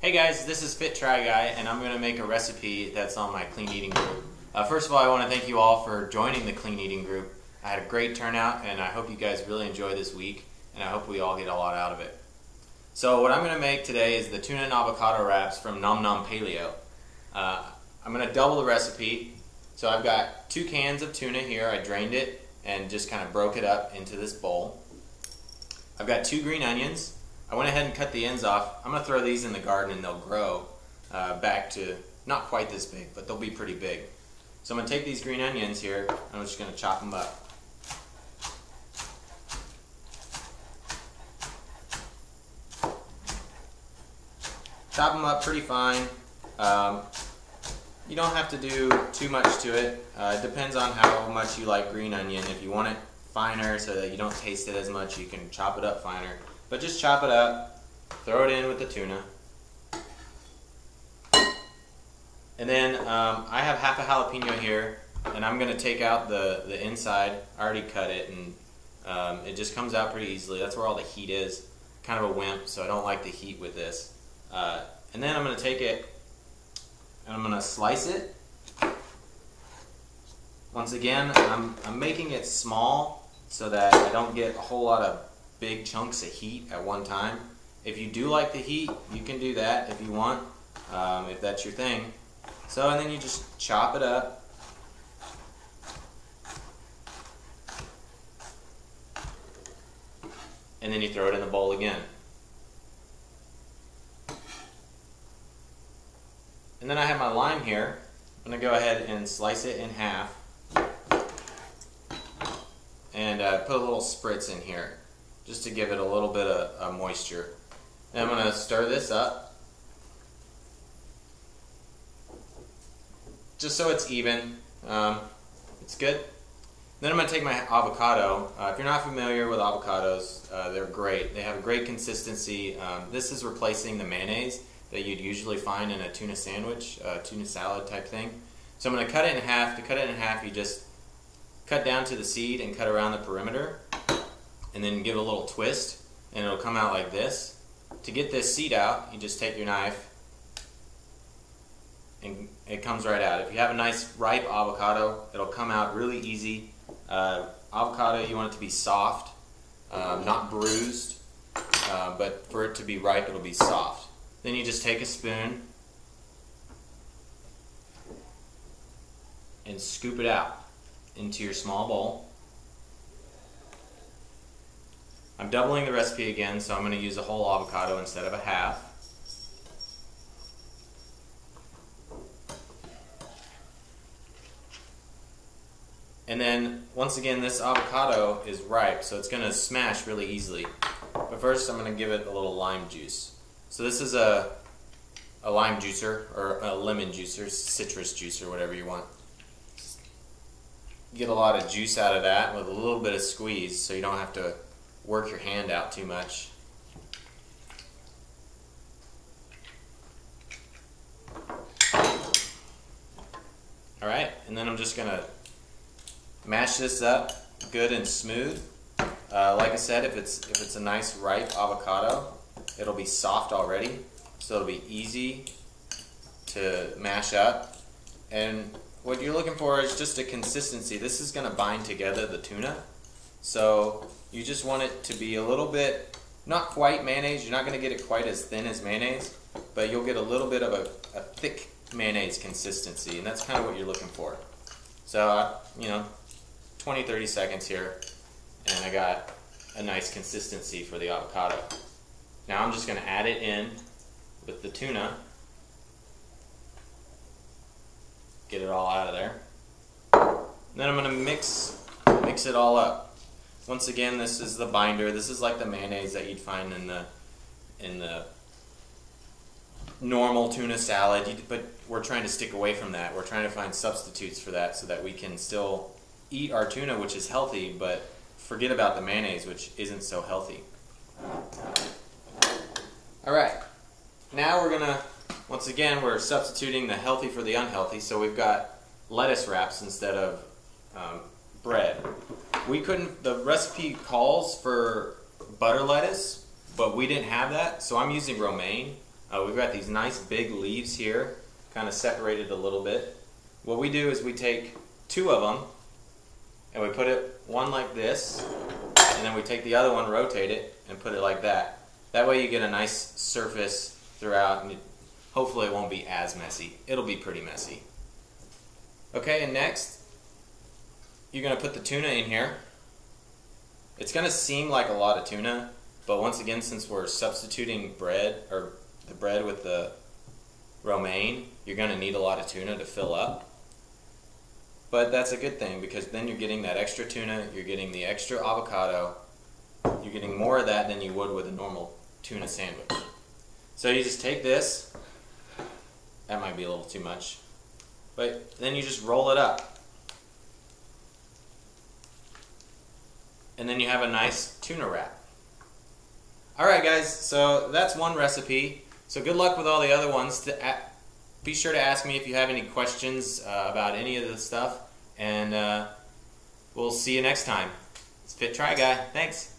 Hey guys, this is FitTriGuy, and I'm going to make a recipe that's on my clean eating group. First of all, I want to thank you all for joining the clean eating group. I had a great turnout, and I hope you guys really enjoy this week, and I hope we all get a lot out of it. So what I'm going to make today is the tuna and avocado wraps from Nom Nom Paleo. I'm going to double the recipe. So I've got 2 cans of tuna here. I drained it and just kind of broke it up into this bowl. I've got 2 green onions. I went ahead and cut the ends off. I'm going to throw these in the garden and they'll grow back to not quite this big, but they'll be pretty big. So I'm going to take these green onions here and I'm just going to chop them up. Chop them up pretty fine. You don't have to do too much to it. It depends on how much you like green onion. If you want it finer so that you don't taste it as much, you can chop it up finer. But just chop it up, throw it in with the tuna. And then I have half a jalapeno here, and I'm going to take out the inside. I already cut it, and it just comes out pretty easily. That's where all the heat is. Kind of a wimp, so I don't like the heat with this. And then I'm going to take it, and I'm going to slice it. Once again, I'm making it small so that I don't get a whole lot of big chunks of heat at one time. If you do like the heat, you can do that if you want, if that's your thing. So, and then you just chop it up. And then you throw it in the bowl again. And then I have my lime here. I'm going to go ahead and slice it in half. And put a little spritz in here, just to give it a little bit of moisture. And I'm going to stir this up, just so it's even. It's good. Then I'm going to take my avocado. If you're not familiar with avocados, they're great. They have a great consistency. This is replacing the mayonnaise that you'd usually find in a tuna sandwich, tuna salad type thing. So I'm going to cut it in half. To cut it in half, you just cut down to the seed and cut around the perimeter, and then give it a little twist, and it'll come out like this. To get this seed out, you just take your knife, and it comes right out. If you have a nice ripe avocado, it'll come out really easy. Avocado, you want it to be soft, not bruised, but for it to be ripe, it'll be soft. Then you just take a spoon and scoop it out into your small bowl. I'm doubling the recipe again, so I'm going to use a whole avocado instead of a half. And then, once again, this avocado is ripe, so it's going to smash really easily. But first, I'm going to give it a little lime juice. So this is a lime juicer, or a lemon juicer, citrus juicer, whatever you want. Get a lot of juice out of that with a little bit of squeeze, so you don't have to work your hand out too much. Alright, and then I'm just going to mash this up good and smooth. Like I said, if it's a nice ripe avocado, it'll be soft already, so it'll be easy to mash up. And what you're looking for is just a consistency. This is going to bind together the tuna, so you just want it to be a little bit, not quite mayonnaise. You're not going to get it quite as thin as mayonnaise, but you'll get a little bit of a thick mayonnaise consistency, and that's kind of what you're looking for. So, 20-30 seconds here, and I got a nice consistency for the avocado. Now I'm just going to add it in with the tuna. Get it all out of there. Then I'm going to mix it all up. Once again, this is the binder. This is like the mayonnaise that you'd find in the normal tuna salad, but we're trying to stick away from that. We're trying to find substitutes for that so that we can still eat our tuna, which is healthy, but forget about the mayonnaise, which isn't so healthy. Alright, now we're gonna, once again, we're substituting the healthy for the unhealthy, so we've got lettuce wraps instead of bread. The recipe calls for butter lettuce, but we didn't have that, so I'm using romaine. We've got these nice big leaves here, kind of separated a little bit. What we do is we take 2 of them and we put it one like this, and then we take the other one, rotate it, and put it like that. That way you get a nice surface throughout, and hopefully it won't be as messy. It'll be pretty messy. Okay, and next you're going to put the tuna in here. It's going to seem like a lot of tuna, but once again, since we're substituting bread, or the bread with the romaine, you're going to need a lot of tuna to fill up. But that's a good thing, because then you're getting that extra tuna, you're getting the extra avocado, you're getting more of that than you would with a normal tuna sandwich. So you just take this, that might be a little too much, but then you just roll it up. And then you have a nice tuna wrap. Alright guys, so that's one recipe. So good luck with all the other ones. Be sure to ask me if you have any questions about any of this stuff, and we'll see you next time. It's FitTriGuy. Thanks.